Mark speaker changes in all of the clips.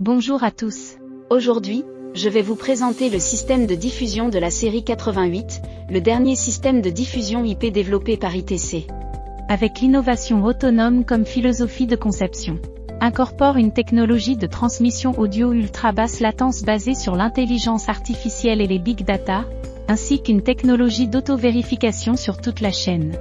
Speaker 1: Bonjour à tous. Aujourd'hui, je vais vous présenter le système de diffusion de la série 88, le dernier système de diffusion IP développé par ITC. Avec l'innovation autonome comme philosophie de conception, incorpore une technologie de transmission audio ultra basse latence basée sur l'intelligence artificielle et les big data, ainsi qu'une technologie d'auto-vérification sur toute la chaîne.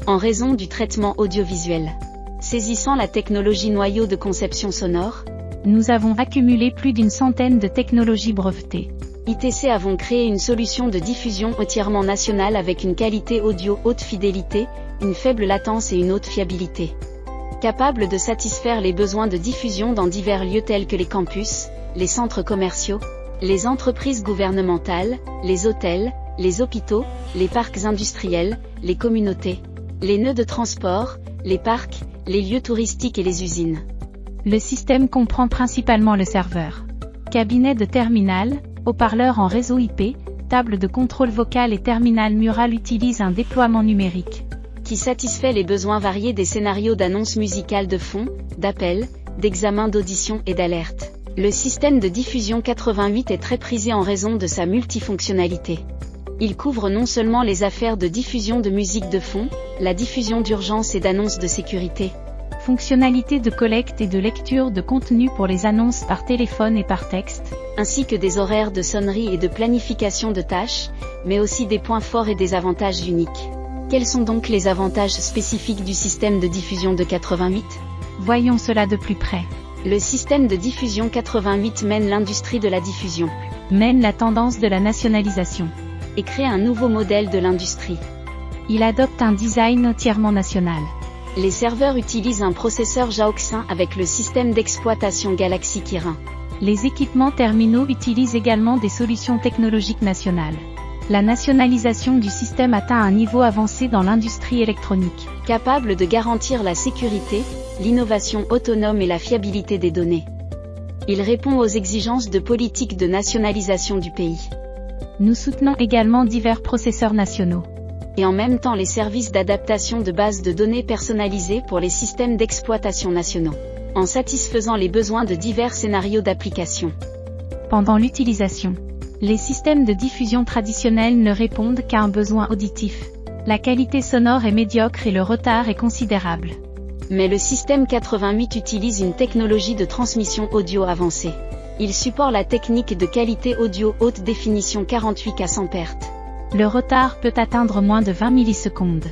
Speaker 1: En raison du traitement audiovisuel. Saisissant la technologie noyau de conception sonore, nous avons accumulé plus d'une centaine de technologies brevetées. ITC avons créé une solution de diffusion entièrement nationale avec une qualité audio haute fidélité, une faible latence et une haute fiabilité. Capable de satisfaire les besoins de diffusion dans divers lieux tels que les campus, les centres commerciaux, les entreprises gouvernementales, les hôtels, les hôpitaux, les parcs industriels, les communautés, les nœuds de transport, les parcs, les lieux touristiques et les usines. Le système comprend principalement le serveur, cabinet de terminal, haut-parleur en réseau IP, table de contrôle vocal et terminal mural utilise un déploiement numérique qui satisfait les besoins variés des scénarios d'annonces musicales de fond, d'appel, d'examen d'audition et d'alerte. Le système de diffusion 88 est très prisé en raison de sa multifonctionnalité. Il couvre non seulement les affaires de diffusion de musique de fond, la diffusion d'urgence et d'annonces de sécurité, fonctionnalités de collecte et de lecture de contenu pour les annonces par téléphone et par texte, ainsi que des horaires de sonnerie et de planification de tâches, mais aussi des points forts et des avantages uniques. Quels sont donc les avantages spécifiques du système de diffusion de 88 ? Voyons cela de plus près. Le système de diffusion 88 mène l'industrie de la diffusion, mène la tendance de la nationalisation, et crée un nouveau modèle de l'industrie. Il adopte un design entièrement national. Les serveurs utilisent un processeur Jaux 1 avec le système d'exploitation Galaxy Kirin. Les équipements terminaux utilisent également des solutions technologiques nationales. La nationalisation du système atteint un niveau avancé dans l'industrie électronique, capable de garantir la sécurité, l'innovation autonome et la fiabilité des données. Il répond aux exigences de politique de nationalisation du pays. Nous soutenons également divers processeurs nationaux et en même temps les services d'adaptation de bases de données personnalisées pour les systèmes d'exploitation nationaux, en satisfaisant les besoins de divers scénarios d'application. Pendant l'utilisation, les systèmes de diffusion traditionnels ne répondent qu'à un besoin auditif. La qualité sonore est médiocre et le retard est considérable. Mais le système 88 utilise une technologie de transmission audio avancée. Il supporte la technique de qualité audio haute définition 48K sans perte. Le retard peut atteindre moins de 20 millisecondes.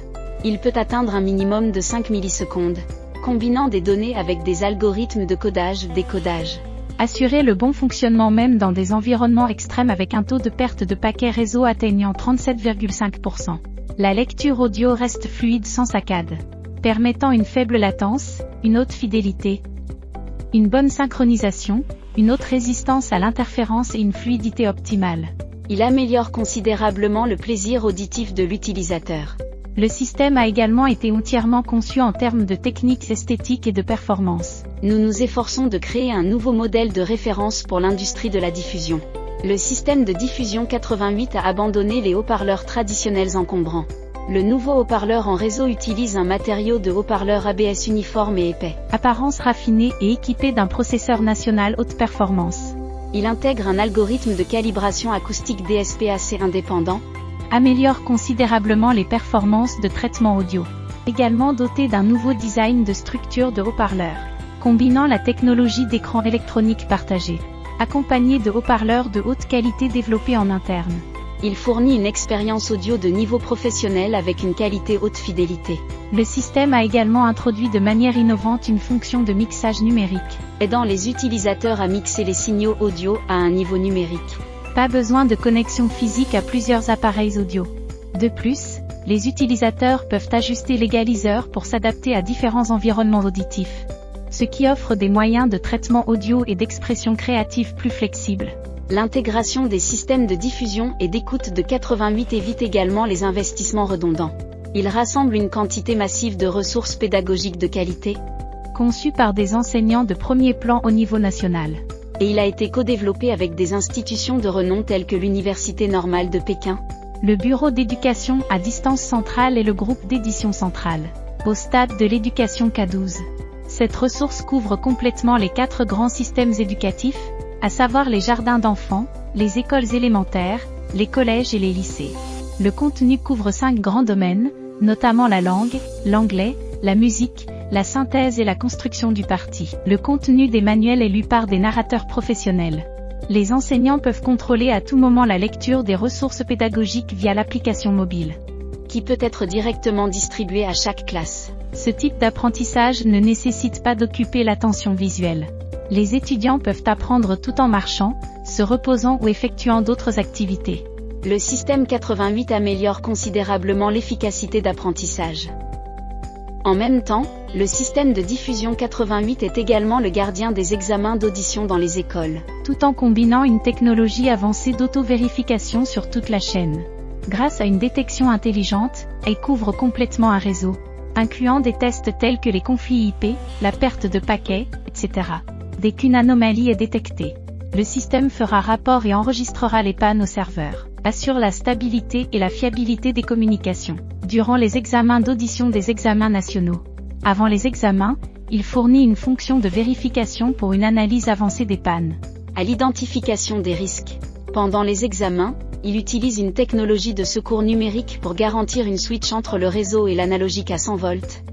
Speaker 1: Il peut atteindre un minimum de 5 millisecondes, combinant des données avec des algorithmes de codage-décodage. Assurer le bon fonctionnement même dans des environnements extrêmes avec un taux de perte de paquets réseau atteignant 37,5%. La lecture audio reste fluide sans saccade, permettant une faible latence, une haute fidélité, une bonne synchronisation, une haute résistance à l'interférence et une fluidité optimale. Il améliore considérablement le plaisir auditif de l'utilisateur. Le système a également été entièrement conçu en termes de techniques esthétiques et de performance. Nous nous efforçons de créer un nouveau modèle de référence pour l'industrie de la diffusion. Le système de diffusion 88 a abandonné les haut-parleurs traditionnels encombrants. Le nouveau haut-parleur en réseau utilise un matériau de haut-parleur ABS uniforme et épais, apparence raffinée et équipé d'un processeur national haute performance. Il intègre un algorithme de calibration acoustique DSP-AC indépendant, améliore considérablement les performances de traitement audio. Également doté d'un nouveau design de structure de haut-parleur, combinant la technologie d'écran électronique partagé, accompagné de haut-parleurs de haute qualité développés en interne. Il fournit une expérience audio de niveau professionnel avec une qualité haute fidélité. Le système a également introduit de manière innovante une fonction de mixage numérique, aidant les utilisateurs à mixer les signaux audio à un niveau numérique. Pas besoin de connexion physique à plusieurs appareils audio. De plus, les utilisateurs peuvent ajuster l'égaliseur pour s'adapter à différents environnements auditifs, ce qui offre des moyens de traitement audio et d'expression créative plus flexibles. L'intégration des systèmes de diffusion et d'écoute de 88 évite également les investissements redondants. Il rassemble une quantité massive de ressources pédagogiques de qualité, conçues par des enseignants de premier plan au niveau national. Et il a été co-développé avec des institutions de renom telles que l'Université normale de Pékin, le Bureau d'éducation à distance centrale et le groupe d'édition centrale, au stade de l'éducation K12. Cette ressource couvre complètement les 4 grands systèmes éducatifs, à savoir les jardins d'enfants, les écoles élémentaires, les collèges et les lycées. Le contenu couvre 5 grands domaines, notamment la langue, l'anglais, la musique, la synthèse et la construction du parti. Le contenu des manuels est lu par des narrateurs professionnels. Les enseignants peuvent contrôler à tout moment la lecture des ressources pédagogiques via l'application mobile, qui peut être directement distribuée à chaque classe. Ce type d'apprentissage ne nécessite pas d'occuper l'attention visuelle. Les étudiants peuvent apprendre tout en marchant, se reposant ou effectuant d'autres activités. Le système 88 améliore considérablement l'efficacité d'apprentissage. En même temps, le système de diffusion 88 est également le gardien des examens d'audition dans les écoles, tout en combinant une technologie avancée d'auto-vérification sur toute la chaîne. Grâce à une détection intelligente, elle couvre complètement un réseau, incluant des tests tels que les conflits IP, la perte de paquets, etc. Dès qu'une anomalie est détectée, le système fera rapport et enregistrera les pannes au serveur, assure la stabilité et la fiabilité des communications. Durant les examens d'audition des examens nationaux. Avant les examens, il fournit une fonction de vérification pour une analyse avancée des pannes. À l'identification des risques. Pendant les examens, il utilise une technologie de secours numérique pour garantir une switch entre le réseau et l'analogique à 100 volts,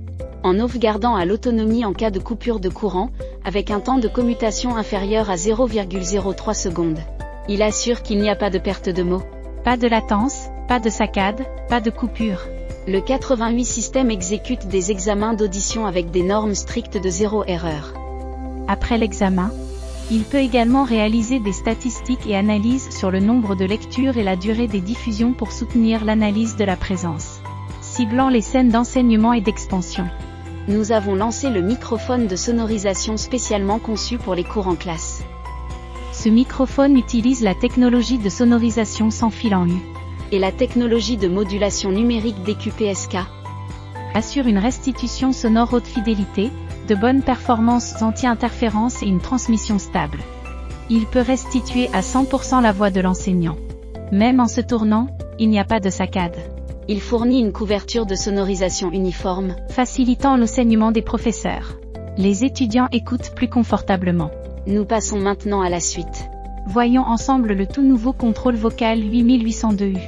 Speaker 1: en sauvegardant à l'autonomie en cas de coupure de courant, avec un temps de commutation inférieur à 0,03 secondes. Il assure qu'il n'y a pas de perte de mots, pas de latence, pas de saccade, pas de coupure. Le 88 système exécute des examens d'audition avec des normes strictes de 0 erreur. Après l'examen, il peut également réaliser des statistiques et analyses sur le nombre de lectures et la durée des diffusions pour soutenir l'analyse de la présence, ciblant les scènes d'enseignement et d'expansion. Nous avons lancé le microphone de sonorisation spécialement conçu pour les cours en classe. Ce microphone utilise la technologie de sonorisation sans fil en U et la technologie de modulation numérique DQPSK, assure une restitution sonore haute fidélité, de bonnes performances anti-interférence et une transmission stable. Il peut restituer à 100% la voix de l'enseignant. Même en se tournant, il n'y a pas de saccade. Il fournit une couverture de sonorisation uniforme, facilitant l'enseignement des professeurs. Les étudiants écoutent plus confortablement. Nous passons maintenant à la suite. Voyons ensemble le tout nouveau contrôle vocal 8802U.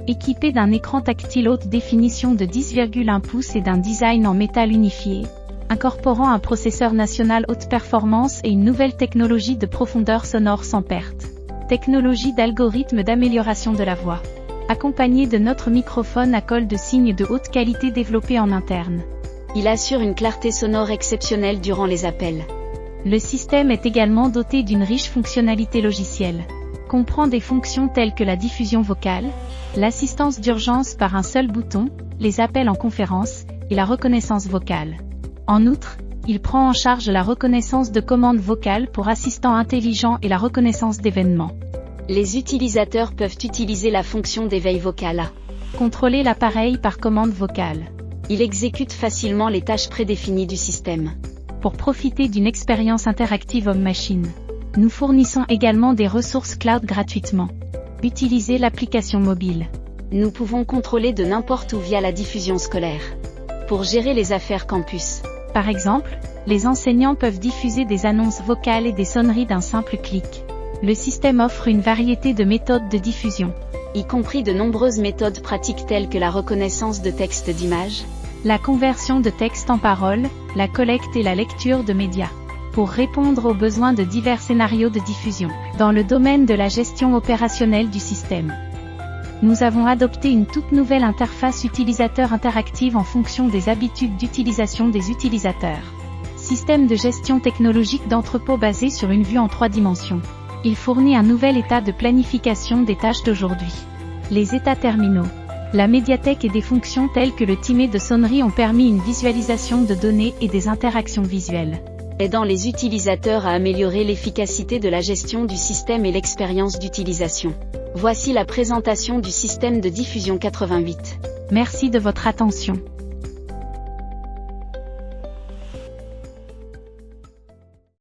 Speaker 1: Équipé d'un écran tactile haute définition de 10,1 pouces et d'un design en métal unifié, incorporant un processeur national haute performance et une nouvelle technologie de profondeur sonore sans perte. Technologie d'algorithme d'amélioration de la voix. Accompagné de notre microphone à colle de cygne de haute qualité développé en interne. Il assure une clarté sonore exceptionnelle durant les appels. Le système est également doté d'une riche fonctionnalité logicielle. Comprend des fonctions telles que la diffusion vocale, l'assistance d'urgence par un seul bouton, les appels en conférence, et la reconnaissance vocale. En outre, il prend en charge la reconnaissance de commandes vocales pour assistants intelligents et la reconnaissance d'événements. Les utilisateurs peuvent utiliser la fonction d'éveil vocal à contrôler l'appareil par commande vocale. Il exécute facilement les tâches prédéfinies du système. Pour profiter d'une expérience interactive homme-machine, nous fournissons également des ressources cloud gratuitement. Utilisez l'application mobile. Nous pouvons contrôler de n'importe où via la diffusion scolaire. Pour gérer les affaires campus. Par exemple, les enseignants peuvent diffuser des annonces vocales et des sonneries d'un simple clic. Le système offre une variété de méthodes de diffusion, y compris de nombreuses méthodes pratiques telles que la reconnaissance de texte d'images, la conversion de texte en paroles, la collecte et la lecture de médias, pour répondre aux besoins de divers scénarios de diffusion. Dans le domaine de la gestion opérationnelle du système, nous avons adopté une toute nouvelle interface utilisateur interactive en fonction des habitudes d'utilisation des utilisateurs. Système de gestion technologique d'entrepôt basé sur une vue en 3 dimensions. Il fournit un nouvel état de planification des tâches d'aujourd'hui. Les états terminaux. La médiathèque et des fonctions telles que le timer de sonnerie ont permis une visualisation de données et des interactions visuelles, aidant les utilisateurs à améliorer l'efficacité de la gestion du système et l'expérience d'utilisation. Voici la présentation du système de diffusion 88. Merci de votre attention.